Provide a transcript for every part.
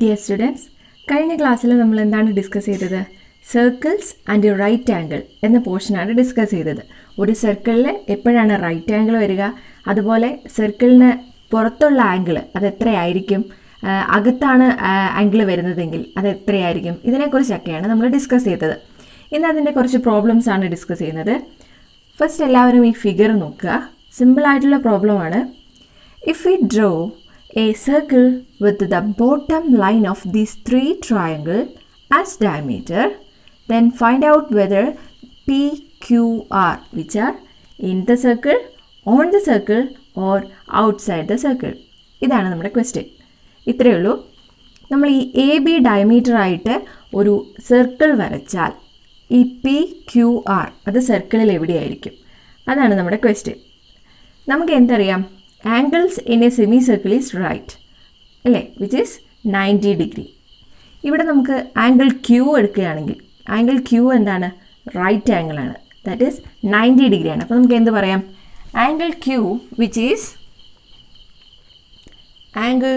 Dear students, കഴിഞ്ഞ ക്ലാസ്സിൽ നമ്മൾ എന്താണ് ഡിസ്കസ് ചെയ്തത്? സർക്കിൾസ് ആൻഡ് റൈറ്റ് ആംഗിൾ എന്ന പോർഷനാണ് ഡിസ്കസ് ചെയ്തത്. ഒരു സർക്കിളിൽ എപ്പോഴാണ് റൈറ്റ് ആംഗിൾ വരിക, അതുപോലെ സർക്കിളിന് പുറത്തുള്ള ആംഗിൾ അത് എത്രയായിരിക്കും, അകത്താണ് ആംഗിൾ വരുന്നതെങ്കിൽ അത് എത്രയായിരിക്കും, ഇതിനെക്കുറിച്ചൊക്കെയാണ് നമ്മൾ ഡിസ്കസ് ചെയ്തത്. ഇന്ന് അതിൻ്റെ കുറച്ച് പ്രോബ്ലംസ് ആണ് ഡിസ്കസ് ചെയ്യുന്നത്. ഫസ്റ്റ് എല്ലാവരും ഈ ഫിഗർ നോക്കുക. സിമ്പിളായിട്ടുള്ള പ്രോബ്ലമാണ്. If we draw a circle with the bottom line of these three triangles as diameter, then find out whether P, Q, R, which are in the circle, on the circle or outside the circle. ഇതാണ് നമ്മുടെ question. ഇത്രയേ ഉള്ളൂ. നമ്മൾ ഈ A B diameter ആയിട്ട് ഒരു circle വരച്ചാൽ ഈ പി ക്യു ആർ അത് സർക്കിളിൽ എവിടെയായിരിക്കും? അതാണ് നമ്മുടെ ക്വസ്റ്റ്യൻ. നമുക്ക് എന്തറിയാം? Angles in a semi circle is right അല്ലേ, വിച്ച് ഈസ് 90 ഡിഗ്രി. ഇവിടെ നമുക്ക് ആംഗിൾ ക്യൂ എടുക്കുകയാണെങ്കിൽ ആംഗിൾ ക്യൂ എന്താണ്? റൈറ്റ് ആംഗിൾ ആണ്. ദാറ്റ് ഈസ് 90 ഡിഗ്രിയാണ്. അപ്പോൾ നമുക്ക് എന്ത് പറയാം? Angle Q which is angle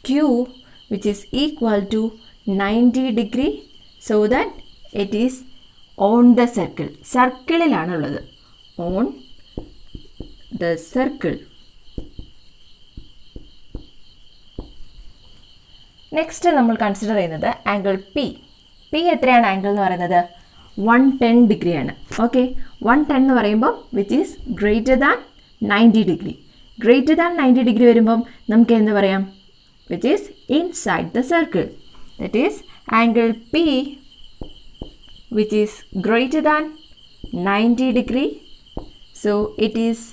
Q which is equal to 90 degree. So that it is on the circle. സർക്കിളിലാണുള്ളത്. On the circle. നെക്സ്റ്റ് നമ്മൾ കൺസിഡർ ചെയ്യുന്നത് ആംഗിൾ പി. പി എത്രയാണ് ആംഗിൾ എന്ന് പറയുന്നത്? 110 ഡിഗ്രിയാണ്. ഓക്കെ, 110 എന്ന് പറയുമ്പോൾ which is greater than 90 degree. Greater than 90 degree വരുമ്പം നമുക്ക് എന്ത് പറയാം? Which is inside the circle. That is angle P which is greater than 90 degree. So it is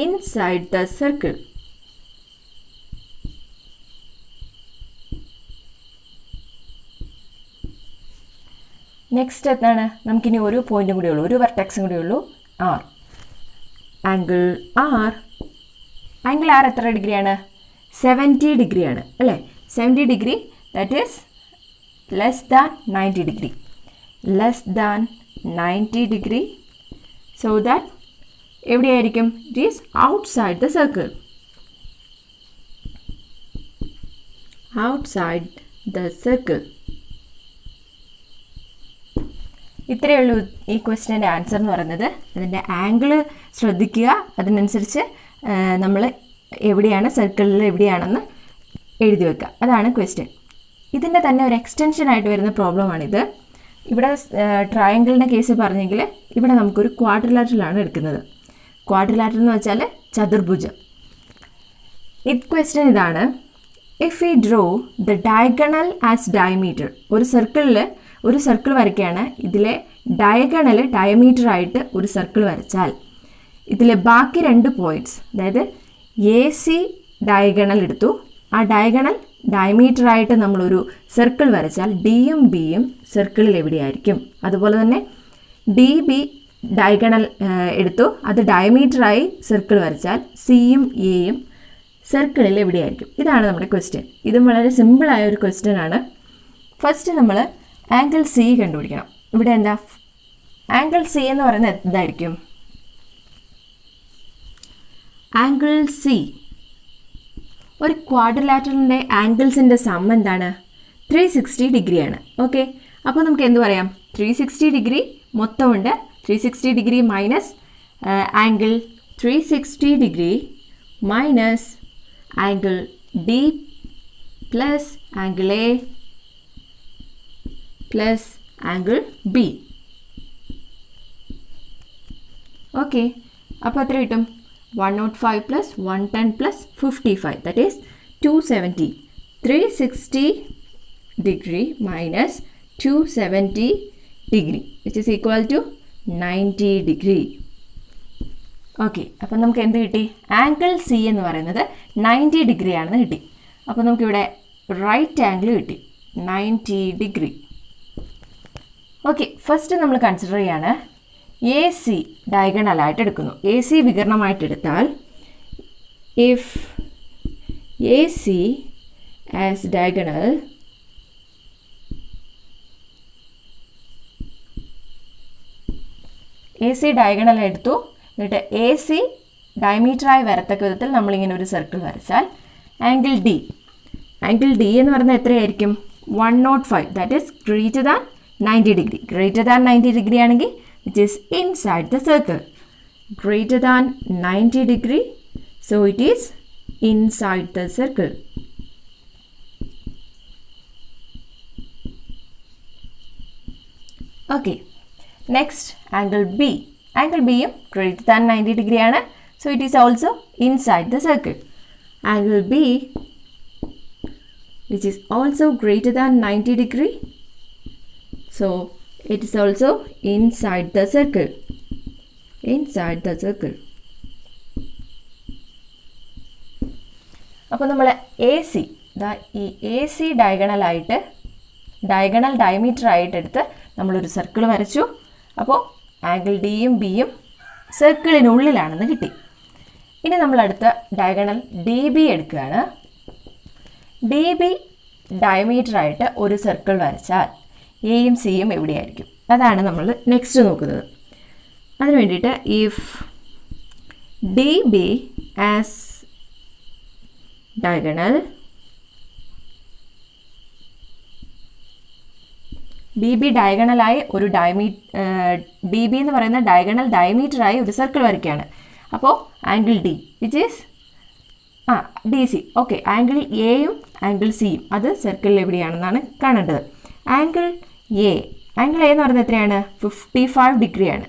inside the circle. Next എന്താണ്? നമുക്കിനി ഒരു പോയിന്റും കൂടി ഉള്ളൂ, ഒരു വെർട്ടെക്സും കൂടി ഉള്ളൂ, ആർ. ആംഗിൾ ആർ എത്ര ഡിഗ്രിയാണ്? 70 ഡിഗ്രിയാണ് അല്ലേ? 70 degree. That is less than 90 degree. Less than 90 degree. So that എവിടെയായിരിക്കും? It is outside the circle. Outside the circle. ഇത്രയേ ഉള്ളൂ ഈ ക്വസ്റ്റ്യൻ്റെ ആൻസർ എന്ന് പറയുന്നത്. അതിൻ്റെ ആംഗിൾ ശ്രദ്ധിക്കുക, അതിനനുസരിച്ച് നമ്മൾ എവിടെയാണ് സർക്കിളിൽ എവിടെയാണെന്ന് എഴുതി വെക്കുക. അതാണ് ക്വസ്റ്റ്യൻ. ഇതിൻ്റെ തന്നെ ഒരു എക്സ്റ്റൻഷനായിട്ട് വരുന്ന പ്രോബ്ലമാണിത്. ഇവിടെ ട്രയാങ്കിളിൻ്റെ കേസ് പറഞ്ഞെങ്കിൽ ഇവിടെ നമുക്കൊരു ക്വാഡ്രിലാറ്ററലാണ് എടുക്കുന്നത്. ക്വാഡ്രിലാറ്ററൽ എന്ന് വെച്ചാൽ ചതുർഭുജം. ഇത് ക്വസ്റ്റ്യൻ ഇതാണ്. If we draw the diagonal as diameter. ഒരു സർക്കിൾ വരയ്ക്കുകയാണ്. ഇതിലെ ഡയഗണൽ ഡയമീറ്റർ ആയിട്ട് ഒരു സർക്കിൾ വരച്ചാൽ ഇതിലെ ബാക്കി 2 പോയിൻറ്റ്സ്, അതായത് എ സി ഡയഗണൽ എടുത്തു, ആ ഡയഗണൽ ഡയമീറ്റർ ആയിട്ട് നമ്മളൊരു സർക്കിൾ വരച്ചാൽ ഡിയും ബിയും സർക്കിളിൽ എവിടെയായിരിക്കും? അതുപോലെ തന്നെ ഡി ബി ഡയഗണൽ എടുത്തു, അത് ഡയമീറ്ററായി സർക്കിൾ വരച്ചാൽ സിയും എയും സർക്കിളിൽ എവിടെയായിരിക്കും? ഇതാണ് നമ്മുടെ ക്വസ്റ്റ്യൻ. ഇതും വളരെ സിമ്പിളായ ഒരു ക്വസ്റ്റ്യൻ ആണ്. ഫസ്റ്റ് നമ്മൾ ആംഗിൾ സി കണ്ടുപിടിക്കണം. ഇവിടെ എന്താ ആംഗിൾ സി എന്ന് പറയുന്നത്? എന്തായിരിക്കും ആംഗിൾ സി? ഒരു ക്വാഡ്രിലാറ്ററലിൻ്റെ ആംഗിൾസിൻ്റെ സം എന്താണ്? 360 ഡിഗ്രിയാണ്. ഓക്കെ, അപ്പോൾ നമുക്ക് എന്ത് പറയാം? 360 ഡിഗ്രി മൊത്തമുണ്ട്. 360 degree minus angle 360 degree minus angle D plus angle A plus angle B. Okay, അപ്പോൾ എത്ര കിട്ടും? 105 plus 110 plus 55, that is 270. 360 degree minus 270 degree which is equal to 90 degree. Okay, അപ്പം നമുക്ക് എന്ത് കിട്ടി? ആംഗിൾ സി എന്ന് പറയുന്നത് 90 ഡിഗ്രി ആണെന്ന് കിട്ടി. അപ്പോൾ നമുക്കിവിടെ റൈറ്റ് ആംഗിൾ കിട്ടി 90 ഡിഗ്രി. ഓക്കെ, ഫസ്റ്റ് നമ്മൾ കൺസിഡർ ചെയ്യാണ് എ സി ഡയഗണലായിട്ട് എടുക്കുന്നു. എ സി വികരണമായിട്ട് എടുത്താൽ if A C as diagonal A C diagonal എടുത്തു, എന്നിട്ട് എ സി ഡയമീറ്ററായി വരത്തക്ക വിധത്തിൽ നമ്മളിങ്ങനെ ഒരു സർക്കിൾ വരച്ചാൽ ആംഗിൾ ഡി ആംഗിൾ ഡി എന്ന് പറയുന്നത് എത്രയായിരിക്കും? 105, that is greater than 90 degree. Greater than 90 degree ആണെങ്കിൽ which is inside the circle. Greater than 90 degree, so it is inside the circle. Okay, next angle B. Angle ബിയും greater than 90 ഡിഗ്രിയാണ്, so it is also inside the circle. Angle B which is also greater than 90 degree, so it is also inside the circle. Inside the circle. അപ്പോൾ നമ്മൾ A C, ഈ A C diagonal diameter ആയിട്ട് എടുത്ത് നമ്മളൊരു circle വരച്ചു. അപ്പോൾ angle ഡിയും ബിയും സർക്കിളിനുള്ളിലാണെന്ന് കിട്ടി. ഇനി നമ്മൾ അടുത്ത ഡയഗണൽ ഡി ബി എടുക്കുകയാണ്. ഡി ബി ഡയമീറ്റർ ആയിട്ട് ഒരു സർക്കിൾ വരച്ചാൽ എയും സിയും എവിടെയായിരിക്കും? അതാണ് നമ്മൾ നെക്സ്റ്റ് നോക്കുന്നത്. അതിന് വേണ്ടിയിട്ട് if D B as diagonal, D B ഡയഗണലായി ഒരു ഡി ബി എന്ന് പറയുന്ന ഡയഗണൽ ഡയമീറ്ററായി ഒരു സർക്കിൾ വരയ്ക്കുകയാണ്. അപ്പോൾ angle D which is D C. Okay, angle എയും ആംഗിൾ സിയും അത് സർക്കിളിൽ എവിടെയാണെന്നാണ് കാണേണ്ടത്. ആംഗിൾ എ എന്ന് പറയുന്നത് എത്രയാണ്? 55 ഡിഗ്രിയാണ്,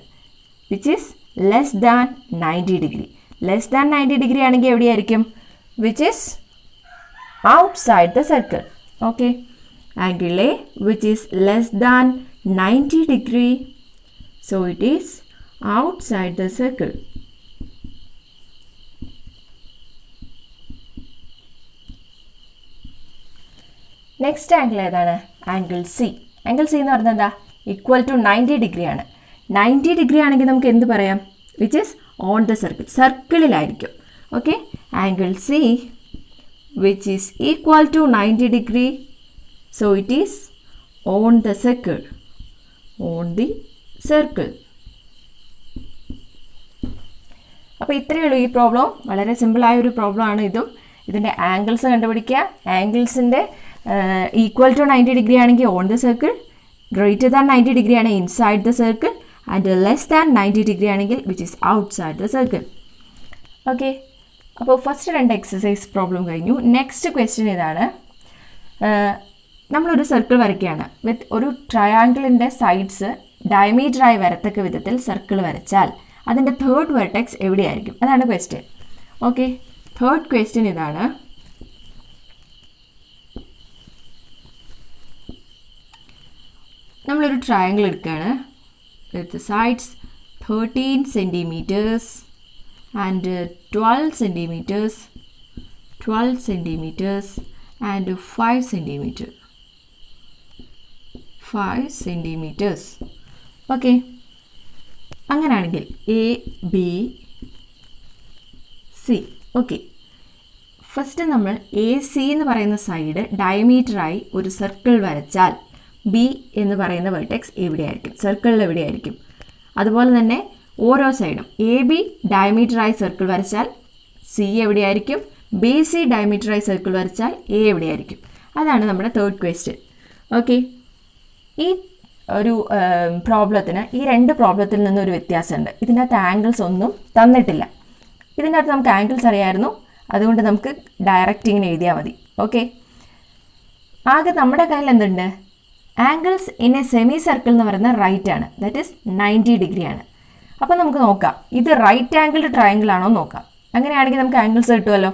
which is less than 90 degree. Less than 90 degree ആണെങ്കിൽ എവിടെയായിരിക്കും? Which is outside the circle. Okay, angle A which is less than 90 degree, so it is outside the circle. Next angle ഏതാണ്? Angle C. Angle C എന്ന് പറഞ്ഞാൽ എന്താ? Equal to 90 ഡിഗ്രിയാണ്. 90 degree ആണെങ്കിൽ നമുക്ക് എന്ത് പറയാം? Which is on the circle, സർക്കിളിലായിരിക്കും. Okay, angle C which is equal to 90 degree, so it is on the circle. On the circle. അപ്പോൾ ഇത്രയേ ഉള്ളൂ ഈ പ്രോബ്ലം. വളരെ സിമ്പിളായ ഒരു പ്രോബ്ലം ആണ് ഇതും. ഇതിൻ്റെ ആംഗിൾസ് കണ്ടുപിടിക്കുക. ആംഗിൾസിൻ്റെ ഈക്വൽ ടു 90 ഡിഗ്രി ആണെങ്കിൽ on the circle, greater than 90 degree ആണെങ്കിൽ inside the circle, and less than 90 degree ആണെങ്കിൽ which is outside the circle. Okay, അപ്പോൾ ഫസ്റ്റ് 2 എക്സസൈസ് പ്രോബ്ലം കഴിഞ്ഞു. നെക്സ്റ്റ് ക്വസ്റ്റ്യൻ ഇതാണ്. നമ്മളൊരു സർക്കിൾ വരയ്ക്കുകയാണ്. വിത്ത് ഒരു ട്രയാങ്കിളിൻ്റെ സൈഡ്സ് ഡയമീറ്ററായി വരത്തക്ക വിധത്തിൽ സർക്കിൾ വരച്ചാൽ അതിൻ്റെ തേർഡ് വെർട്ടെക്സ് എവിടെയായിരിക്കും? അതാണ് ക്വസ്റ്റ്യൻ. ഓക്കെ, തേർഡ് ക്വസ്റ്റ്യൻ ഇതാണ്. നമ്മളൊരു ട്രയാങ്കിൾ എടുക്കുകയാണ്. With sides 13 centimetres and 12 centimetres, 12 centimetres and 5 centimetre, 5 centimetres. Okay, അങ്ങനെയാണെങ്കിൽ A B C. Okay, first നമ്മൾ എ സി എന്ന് പറയുന്ന സൈഡ് ഡയമീറ്ററായി ഒരു സർക്കിൾ വരച്ചാൽ ബി എന്ന് പറയുന്ന വെർട്ടെക്സ് എവിടെയായിരിക്കും? സർക്കിളിൽ എവിടെയായിരിക്കും? അതുപോലെ തന്നെ ഓരോ സൈഡും എ ബി ഡയമീറ്ററായി സർക്കിൾ വരച്ചാൽ സി എവിടെയായിരിക്കും? ബി സി ഡയമീറ്ററായി സർക്കിൾ വരച്ചാൽ എ എവിടെയായിരിക്കും? അതാണ് നമ്മുടെ തേർഡ് ക്വസ്റ്റ്യൻ. ഓക്കെ, ഈ ഒരു പ്രോബ്ലത്തിന്, ഈ 2 പ്രോബ്ലത്തിൽ നിന്നൊരു വ്യത്യാസമുണ്ട്. ഇതിനകത്ത് ആംഗിൾസ് ഒന്നും തന്നിട്ടില്ല. ഇതിനകത്ത് നമുക്ക് ആംഗിൾസ് അറിയാമായിരുന്നു, അതുകൊണ്ട് നമുക്ക് ഡയറക്റ്റ് ഇങ്ങനെ എഴുതിയാൽ മതി. ഓക്കെ, ആകെ നമ്മുടെ കയ്യിൽ എന്തുണ്ട്? Angles in a semi circle എന്ന് പറയുന്നത് റൈറ്റ് ആണ്, ദാറ്റ് ഈസ് 90 ഡിഗ്രിയാണ്. അപ്പോൾ നമുക്ക് നോക്കാം ഇത് റൈറ്റ് ആംഗിൾഡ് ട്രയാങ്കിൾ ആണോ എന്ന് നോക്കാം. അങ്ങനെയാണെങ്കിൽ നമുക്ക് ആംഗിൾസ് കിട്ടുമല്ലോ.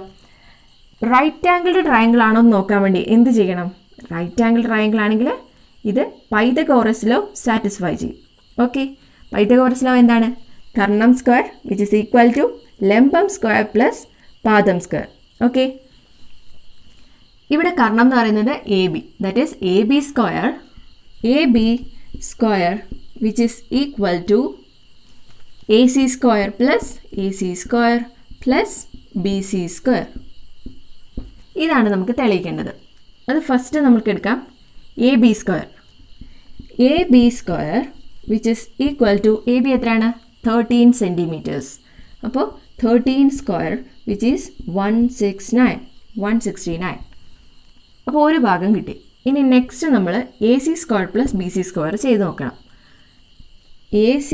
റൈറ്റ് ആംഗിൾഡ് ട്രയാങ്കിൾ ആണോ എന്ന് നോക്കാൻ വേണ്ടി എന്ത് ചെയ്യണം? റൈറ്റ് ആംഗിൾ ട്രയാങ്കിൾ ആണെങ്കിൽ ഇത് പൈതഗോറസ് ലോ സാറ്റിസ്ഫൈ ചെയ്യും. ഓക്കെ, പൈതഗോറസ് ലോ എന്താണ്? കർണം square which is equal to ലംബം സ്ക്വയർ പ്ലസ് പാദം സ്ക്വയർ. ഓക്കെ, ഇവിടെ കർണം എന്ന് പറയുന്നത് A B, that is A B square which is equal to A C square plus B C square. ഇതാണ് നമുക്ക് തെളിയിക്കേണ്ടത്. അത് ഫസ്റ്റ് നമുക്ക് എടുക്കാം. A B square which is equal to A B എത്രയാണ്? 13 സെൻറ്റിമീറ്റേഴ്സ്. അപ്പോൾ 13 സ്ക്വയർ വിച്ച് ഈസ് 169. അപ്പോൾ ഒരു ഭാഗം കിട്ടി. ഇനി നെക്സ്റ്റ് നമ്മൾ AC square plus BC square ചെയ്ത് നോക്കണം. AC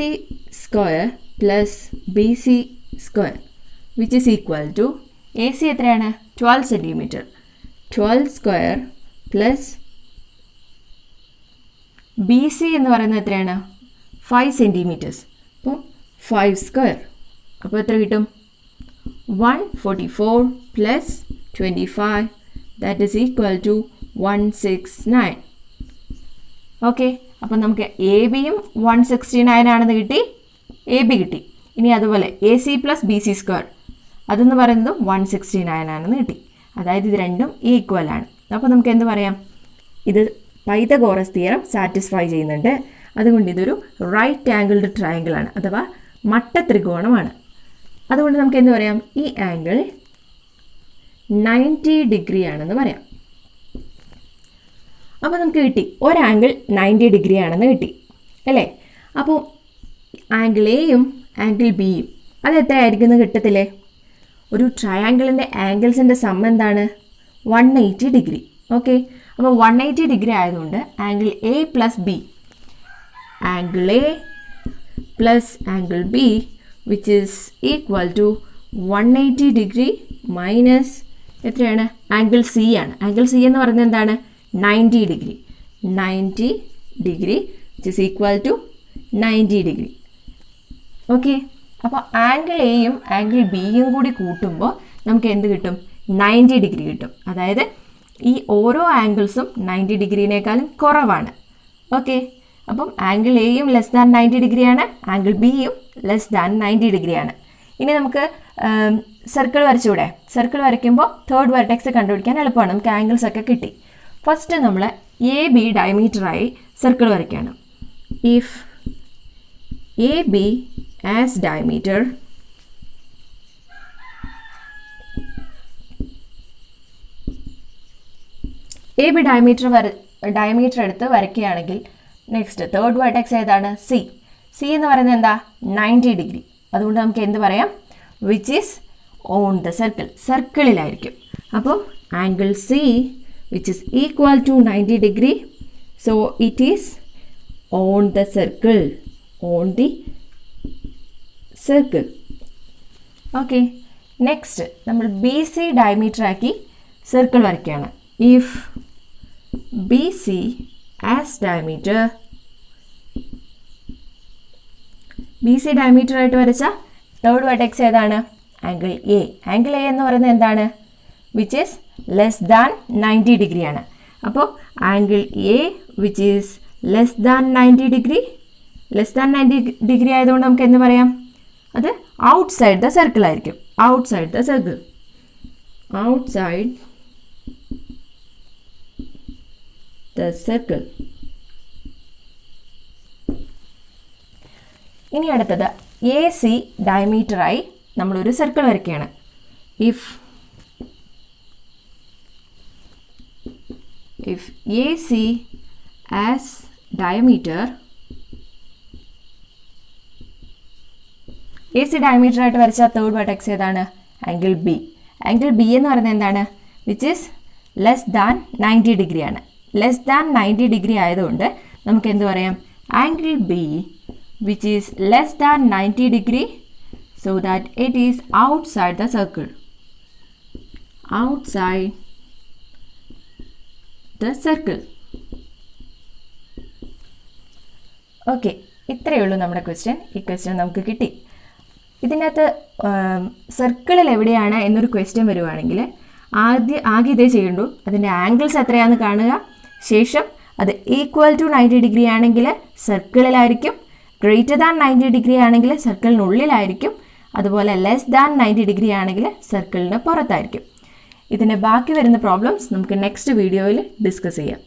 square plus BC square which is equal to AC എത്രയാണ്? 12 സെൻറ്റിമീറ്റർ. 12 സ്ക്വയർ പ്ലസ് BC എന്ന് പറയുന്നത് എത്രയാണ്? 5 സെൻറ്റിമീറ്റേഴ്സ്. അപ്പോൾ 5 സ്ക്വയർ. അപ്പോൾ എത്ര കിട്ടും? 144 plus 25 that is equal to 169. Okay, അപ്പോൾ നമുക്ക് AB-യും 169 ആണെന്ന് കിട്ടി, AB കിട്ടി. ഇനി അതുപോലെ AC പ്ലസ് BC സ്ക്വയർ അതെന്ന് പറയുന്നത് 169 ആണെന്ന് കിട്ടി. അതായത് ഇത് രണ്ടും ഈക്വൽ ആണ്. അപ്പോൾ നമുക്ക് എന്ത് പറയാം? ഇത് പൈതഗോറസ് തിയറം സാറ്റിസ്ഫൈ ചെയ്യുന്നുണ്ട്. അതുകൊണ്ട് ഇതൊരു റൈറ്റ് ആംഗിൾഡ് ട്രയാങ്കിൾ ആണ്, അഥവാ മട്ടത്രികോണമാണ്. അതുകൊണ്ട് നമുക്ക് എന്ത് പറയാം? ഈ ആംഗിൾ 90 ഡിഗ്രി ആണെന്ന് പറയാം. അപ്പോൾ നമുക്ക് കിട്ടി ഒരു ആംഗിൾ 90 ഡിഗ്രി ആണെന്ന് കിട്ടി അല്ലേ? അപ്പോൾ ആംഗിൾ എയും ആംഗിൾ ബിയും അത് എത്രയായിരിക്കും എന്ന് കിട്ടത്തില്ലേ? ഒരു ട്രയാങ്കിളിൻ്റെ ആംഗിൾസിൻ്റെ സം എന്താണ്? 180 ഡിഗ്രി. ഓക്കെ, അപ്പോൾ 180 ഡിഗ്രി ആയതുകൊണ്ട് angle A plus B, angle A plus angle B which is equal to 180 degree minus എത്രയാണ്? ആംഗിൾ സി ആണ്. ആംഗിൾ സി എന്ന് പറയുന്നത് എന്താണ്? 90 degree. 90 degree which is equal to 90 degree. Okay, അപ്പോൾ angle എയും angle ബിയും കൂടി കൂട്ടുമ്പോൾ നമുക്ക് എന്ത് കിട്ടും? 90 ഡിഗ്രി കിട്ടും. അതായത് ഈ ഓരോ ആംഗിൾസും 90 ഡിഗ്രീനേക്കാളും കുറവാണ്. ഓക്കെ, അപ്പം ആംഗിൾ എയും ലെസ് ദാൻ 90 ഡിഗ്രിയാണ്, ആംഗിൾ ബിയും ലെസ് ദാൻ 90 ഡിഗ്രിയാണ്. ഇനി നമുക്ക് സർക്കിൾ വരച്ചുകൂടെ? സർക്കിൾ വരയ്ക്കുമ്പോൾ തേർഡ് വെർട്ടെക്സ് കണ്ടുപിടിക്കാൻ എളുപ്പമാണ്. നമുക്ക് ആംഗിൾസ് ഒക്കെ കിട്ടി. ഫസ്റ്റ് നമ്മൾ AB ഡയമീറ്ററായി സർക്കിൾ വരയ്ക്കുകയാണ്. If AB as diameter AB diameter എടുത്ത് വരയ്ക്കുകയാണെങ്കിൽ നെക്സ്റ്റ് തേർഡ് വെർട്ടെക്സ് ഏതാണ്? സി. സി എന്ന് പറയുന്നത് എന്താ? 90 ഡിഗ്രി. അതുകൊണ്ട് നമുക്ക് എന്ത് പറയാം? Which is on the circle, സർക്കിളിലായിരിക്കും. അപ്പം angle C which is equal to 90 degree. So it is on the circle, on the circle. Okay, next നമ്മൾ BC ഡയമീറ്റർ ആക്കി സർക്കിൾ വരയ്ക്കുകയാണ്. If BC as diameter, BC diameter ആയിട്ട് വരച്ച third vertex ഏതാണ്? Angle A. Angle A എന്ന് പറയുന്നത് എന്താണ്? Which is less than 90 ഡിഗ്രിയാണ്. അപ്പോൾ angle A which is less than 90 degree, less than 90 degree ആയതുകൊണ്ട് നമുക്ക് എന്ത് പറയാം? അത് ഔട്ട്സൈഡ് ദ സർക്കിൾ ആയിരിക്കും. Outside the circle, outside the circle. ഇനി അടുത്തത് AC ഡയമീറ്ററായി നമ്മളൊരു സർക്കിൾ വരയ്ക്കുകയാണ്. If AC as diameter, AC diameter ആയിട്ട് വരച്ച തേർഡ് വെർട്ടെക്സ് ഏതാണ്? Angle B. ആംഗിൾ ബി എന്ന് പറയുന്നത് എന്താണ്? വിച്ച് ഈസ് ലെസ് ദാൻ 90 ഡിഗ്രിയാണ്. ലെസ് ദാൻ 90 ഡിഗ്രി ആയതുകൊണ്ട് നമുക്ക് എന്ത് പറയാം? Angle B which is less than 90 degree, so that it is outside the circle, outside the circle. Okay, ഇത്രയേ ഉള്ളൂ നമ്മുടെ ക്വസ്റ്റ്യൻ. ഈ ക്വസ്റ്റ്യൻ നമുക്ക് കിട്ടി. ഇതിനകത്ത് സർക്കിളിൽ എവിടെയാണ് എന്നൊരു ക്വസ്റ്റ്യൻ വരുവാണെങ്കിൽ ആദ്യം ഇതേ ചെയ്യണ്ടു. അതിൻ്റെ ആംഗിൾസ് എത്രയാണെന്ന് കാണുക. ശേഷം അത് ഈക്വൽ ടു 90 ഡിഗ്രി ആണെങ്കിൽ സർക്കിളിലായിരിക്കും, ഗ്രേറ്റർ ദാൻ 90 ഡിഗ്രി ആണെങ്കിൽ സർക്കിളിനുള്ളിലായിരിക്കും, അതുപോലെ ലെസ് ദാൻ 90 ഡിഗ്രി ആണെങ്കിൽ സർക്കിളിന് പുറത്തായിരിക്കും. ഇതിൻ്റെ ബാക്കി വരുന്ന പ്രോബ്ലംസ് നമുക്ക് നെക്സ്റ്റ് വീഡിയോയിൽ ഡിസ്കസ് ചെയ്യാം.